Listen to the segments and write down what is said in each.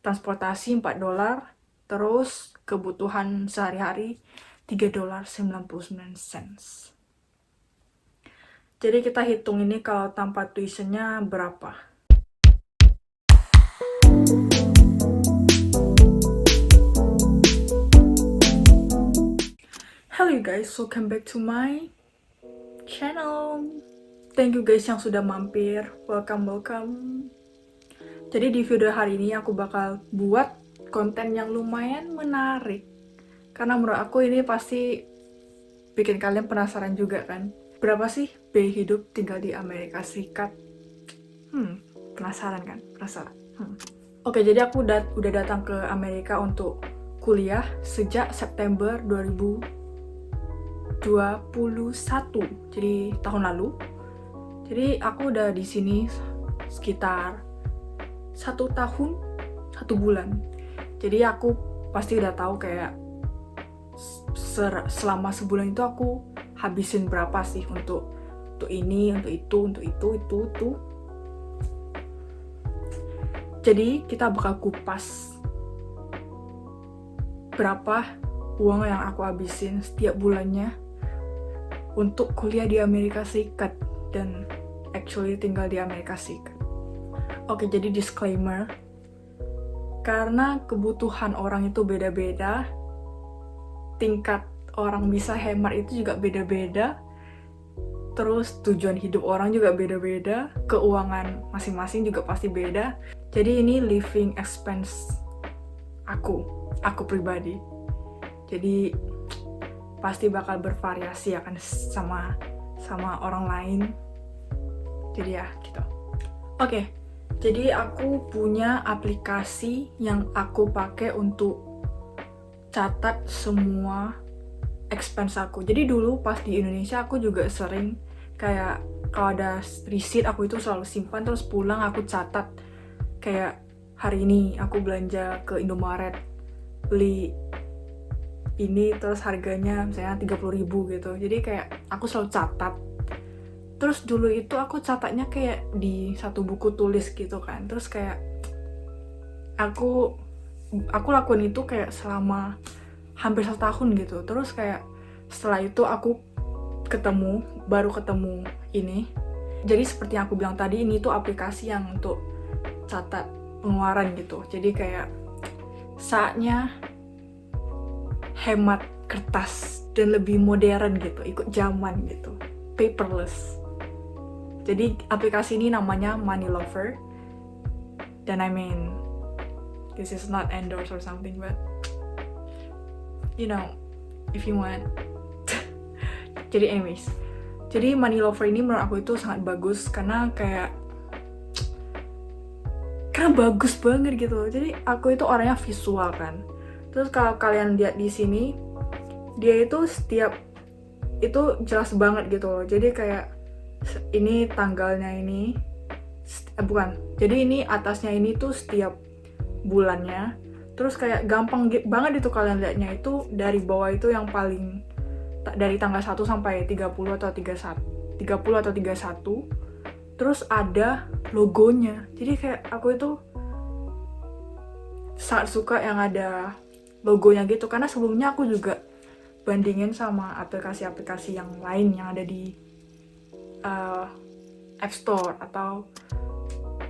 transportasi $4, terus kebutuhan sehari-hari $3.99. Jadi kita hitung ini kalau tanpa tuitionnya berapa. Hello you guys, welcome back to my channel. Thank you guys yang sudah mampir, welcome. Jadi di video hari ini aku bakal buat konten yang lumayan menarik, karena menurut aku ini pasti bikin kalian penasaran juga kan. Berapa sih biaya hidup tinggal di Amerika Serikat? Penasaran kan? Penasaran. Oke, jadi aku udah datang ke Amerika untuk kuliah sejak September 2021, jadi tahun lalu. Jadi aku udah di sini sekitar 1 tahun 1 bulan. Jadi aku pasti udah tahu kayak selama sebulan itu aku habisin berapa sih untuk ini, untuk itu. Jadi kita bakal kupas berapa uang yang aku habisin setiap bulannya untuk kuliah di Amerika Serikat dan actually tinggal di Amerika Serikat. Oke, jadi disclaimer, karena kebutuhan orang itu beda-beda, tingkat orang bisa hemat itu juga beda-beda, terus tujuan hidup orang juga beda-beda, keuangan masing-masing juga pasti beda. Jadi ini living expense aku pribadi. Jadi pasti bakal bervariasi ya kan sama orang lain. Jadi ya gitu. Oke, jadi aku punya aplikasi yang aku pakai untuk catat semua expense aku. Jadi dulu pas di Indonesia aku juga sering kayak kalau ada receipt aku itu selalu simpan, terus pulang aku catat. Kayak hari ini aku belanja ke Indomaret, beli ini terus harganya misalnya 30.000 gitu. Jadi kayak aku selalu catat. Terus dulu itu aku catatnya kayak di satu buku tulis gitu kan. Terus kayak aku lakuin itu kayak selama hampir 1 tahun gitu. Terus kayak setelah itu aku baru ketemu ini. Jadi seperti yang aku bilang tadi, ini tuh aplikasi yang untuk catat pengeluaran gitu. Jadi kayak saatnya hemat kertas dan lebih modern gitu, ikut zaman gitu, paperless. Jadi aplikasi ini namanya Money Lover. Dan I mean, this is not endorse or something, but you know, if you want. Jadi anyways, jadi Money Lover ini menurut aku itu sangat bagus karena bagus banget gitu. Jadi aku itu orangnya visual kan. Terus kalau kalian lihat di sini, dia itu setiap itu jelas banget gitu loh. Jadi kayak ini tanggalnya ini, bukan. Jadi ini atasnya ini tuh setiap bulannya. Terus kayak gampang banget itu kalian lihatnya, itu dari bawah itu yang paling dari tanggal 1 sampai 30 atau 31. Terus ada logonya. Jadi kayak aku itu sangat suka yang ada logonya gitu, karena sebelumnya aku juga bandingin sama aplikasi-aplikasi yang lain yang ada di App Store atau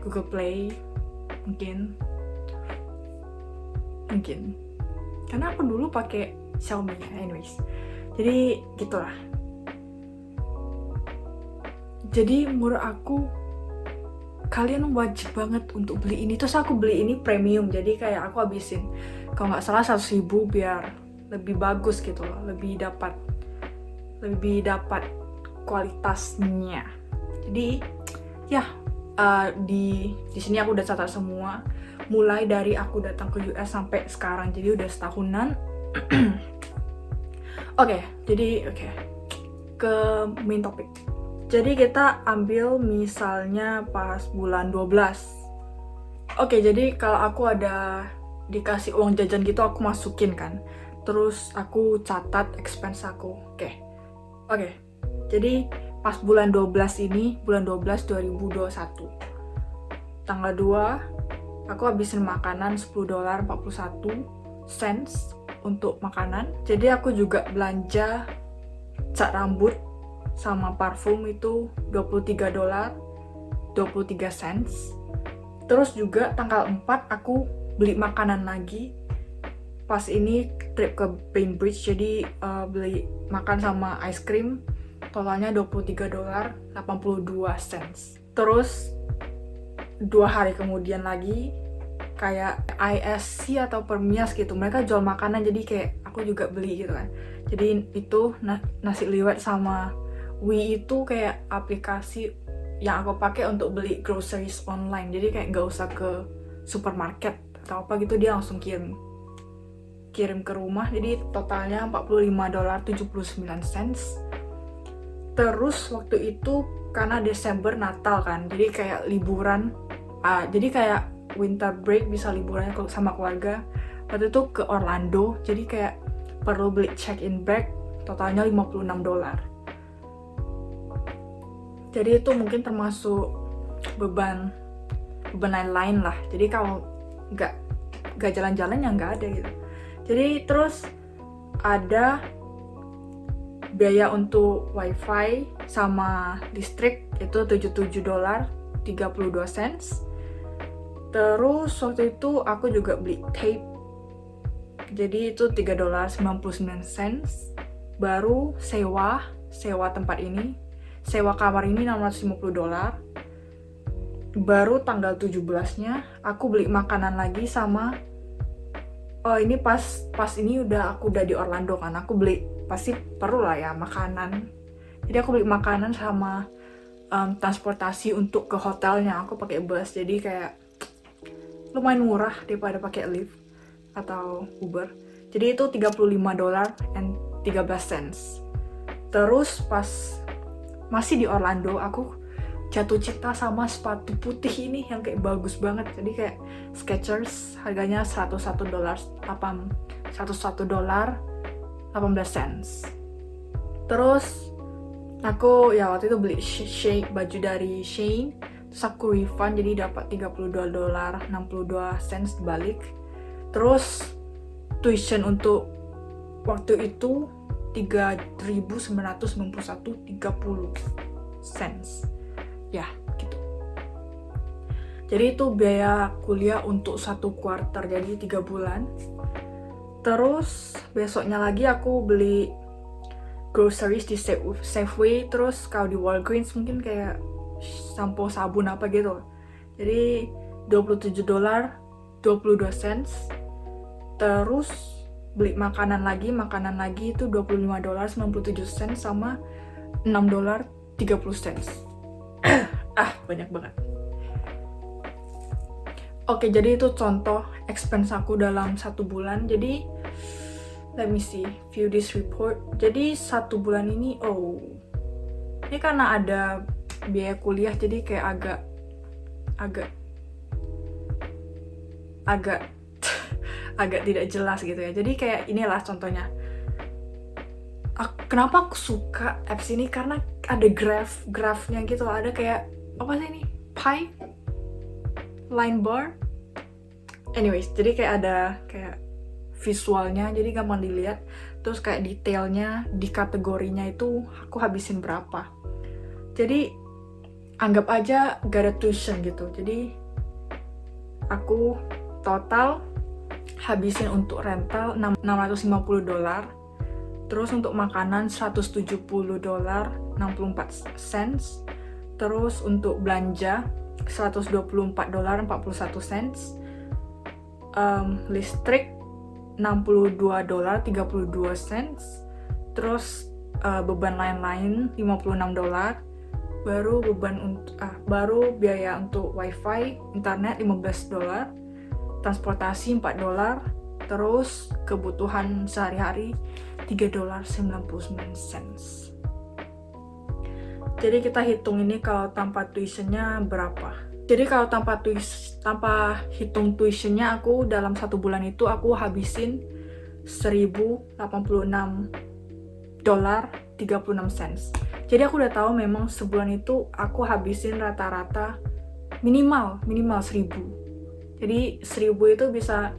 Google Play mungkin karena aku dulu pakai Xiaomi ya. Anyways, jadi gitulah. Jadi menurut aku kalian wajib banget untuk beli ini. Terus aku beli ini premium, jadi kayak aku habisin kalau nggak salah 100.000 biar lebih bagus gitu loh, lebih dapat kualitasnya. Jadi ya di sini aku udah catat semua, mulai dari aku datang ke US sampai sekarang, jadi udah setahunan. Oke, ke main topik. Jadi kita ambil misalnya pas bulan 12. Oke, jadi kalau aku ada dikasih uang jajan gitu, aku masukin kan. Terus aku catat expense aku. Oke. Jadi pas bulan 12 ini, bulan 12 2021. Tanggal 2 aku habisin makanan $10 41 cents untuk makanan. Jadi aku juga belanja cat rambut sama parfum itu $23 23 cents. Terus juga tanggal 4 aku beli makanan lagi. Pas ini trip ke Bainbridge, jadi beli makan sama ice cream, totalnya $23 82 cents. Terus 2 hari kemudian lagi kayak ISC atau Permias gitu, mereka jual makanan, jadi kayak aku juga beli gitu kan. Jadi itu nasi liwet sama Wii itu kayak aplikasi yang aku pakai untuk beli groceries online, jadi kayak nggak usah ke supermarket atau apa gitu, dia langsung kirim ke rumah. Jadi totalnya $45 79 cents. Terus waktu itu karena Desember Natal kan, jadi kayak liburan, jadi kayak winter break, bisa liburannya sama keluarga. Waktu itu ke Orlando, jadi kayak perlu beli check-in bag, totalnya $56. Jadi itu mungkin termasuk beban lain-lain lah. Jadi kalau nggak jalan-jalan ya nggak ada gitu. Jadi terus ada biaya untuk wifi sama listrik itu $77 32 cents. Terus waktu itu aku juga beli tape, jadi itu $3 99 cents. Baru sewa tempat ini, sewa kamar ini $650. Baru tanggal 17-nya aku beli makanan lagi sama ini pas ini aku udah di Orlando kan, aku beli, pasti perlu lah ya makanan. Jadi aku beli makanan sama transportasi untuk ke hotelnya, aku pakai bus, jadi kayak lumayan murah daripada pakai Lyft atau Uber. Jadi itu $35 and 13 cents. Terus pas masih di Orlando, aku jatuh cinta sama sepatu putih ini yang kayak bagus banget. Jadi kayak Skechers, harganya $101 18 cents. Terus aku ya waktu itu beli baju dari Shein, terus aku refund, jadi dapat $32 62 cents balik. Terus tuition untuk waktu itu $3.991 30 cents. Ya, gitu. Jadi itu biaya kuliah untuk 1 quarter, jadi 3 bulan. Terus besoknya lagi aku beli groceries di Safeway, terus kalau di Walgreens mungkin kayak sampo, sabun apa gitu. Jadi $27 22 cents. Terus beli makanan lagi itu $25 97 cents sama $6 30 cents. Banyak banget. Oke, jadi itu contoh expense aku dalam 1 bulan. Jadi let me see, view this report. Jadi 1 bulan ini, ini karena ada biaya kuliah, jadi kayak agak tidak jelas gitu ya. Jadi kayak inilah contohnya. Kenapa aku suka apps ini, karena ada grafnya gitu, ada kayak apa sih ini, pie, line bar, anyways, jadi kayak ada kayak visualnya, jadi gampang dilihat. Terus kayak detailnya di kategorinya itu aku habisin berapa. Jadi anggap aja gak ada tuition gitu. Jadi aku total habisin untuk rental $650. Terus untuk makanan $170 64 cents. Terus untuk belanja $124 41 cents. Listrik $62 32 cents. Terus beban lain-lain $56. Baru biaya untuk wifi, internet $15. Transportasi $4. Terus kebutuhan sehari-hari $3.99 cents. Jadi kita hitung ini kalau tanpa tuitionnya berapa. Jadi kalau tanpa hitung tuitionnya, aku dalam 1 bulan itu aku habisin $1.086 cents. Jadi aku udah tahu memang sebulan itu aku habisin rata-rata minimal 1.000. Jadi 1.000 itu bisa,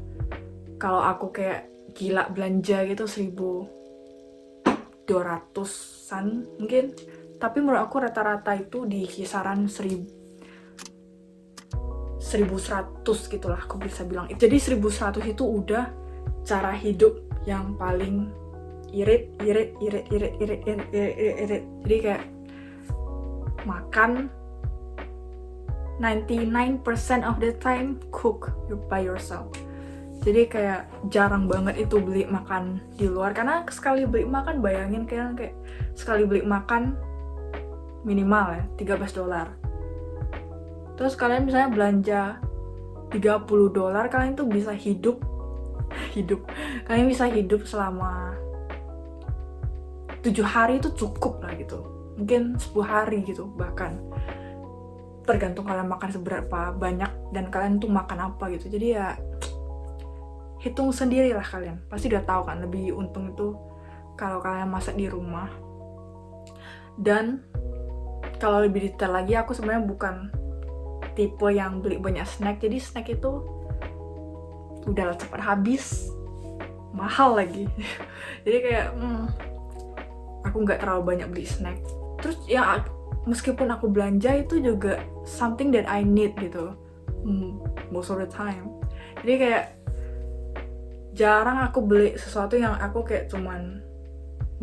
kalau aku kayak gila belanja gitu 1.200-an mungkin. Tapi menurut aku rata-rata itu di kisaran 1.100 gitulah aku bisa bilang. Jadi 1.100 itu udah cara hidup yang paling irit. Jadi kayak makan 99% of the time cook by yourself. Jadi kayak jarang banget itu beli makan di luar, karena sekali beli makan, bayangin kayak sekali beli makan minimal ya $13. Terus kalian misalnya belanja $30, kalian tuh bisa hidup kalian bisa hidup selama 7 hari itu cukup lah gitu, mungkin 10 hari gitu, bahkan tergantung kalian makan seberapa banyak dan kalian tuh makan apa gitu. Jadi ya hitung sendiri lah, kalian pasti udah tahu kan lebih untung itu kalau kalian masak di rumah. Dan kalau lebih detail lagi, aku sebenarnya bukan tipe yang beli banyak snack. Jadi snack itu udah cepat habis, mahal lagi. Jadi kayak aku nggak terlalu banyak beli snack. Terus ya meskipun aku belanja itu juga something that I need gitu most of the time. Jadi kayak jarang aku beli sesuatu yang aku kayak cuman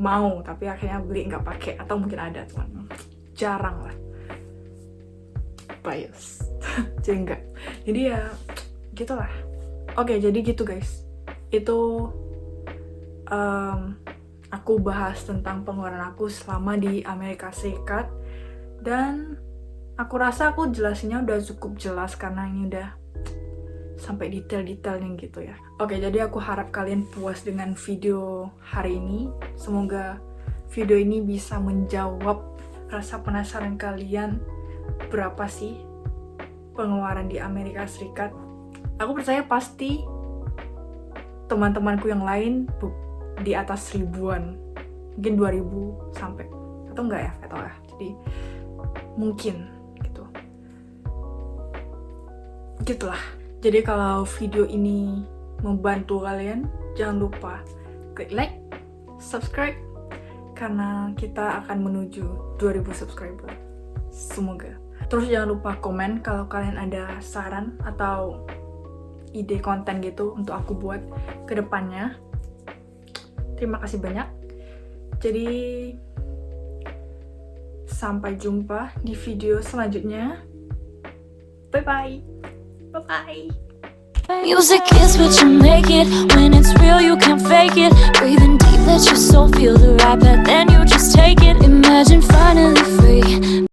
mau tapi akhirnya beli nggak pakai, atau mungkin ada cuman jarang lah, bias. Jadi enggak, jadi ya gitulah. Oke, jadi gitu guys, itu aku bahas tentang pengeluaran aku selama di Amerika Serikat, dan aku rasa aku jelasinnya udah cukup jelas karena ini udah sampai detail-detailnya gitu ya. Oke, jadi aku harap kalian puas dengan video hari ini. Semoga video ini bisa menjawab rasa penasaran kalian, berapa sih pengeluaran di Amerika Serikat. Aku percaya pasti teman-temanku yang lain di atas 1.000-an, mungkin 2.000 sampai, atau enggak ya, atau ya. Jadi mungkin gitu. Gitulah. Jadi kalau video ini membantu kalian, jangan lupa klik like, subscribe, karena kita akan menuju 2.000 subscriber. Semoga. Terus jangan lupa komen kalau kalian ada saran atau ide konten gitu untuk aku buat ke depannya. Terima kasih banyak. Jadi sampai jumpa di video selanjutnya. Bye bye. Bye bye. Music is what you make it. When it's real, you can't fake it. Breathing deep, let your soul feel the right path, then you just take it. Imagine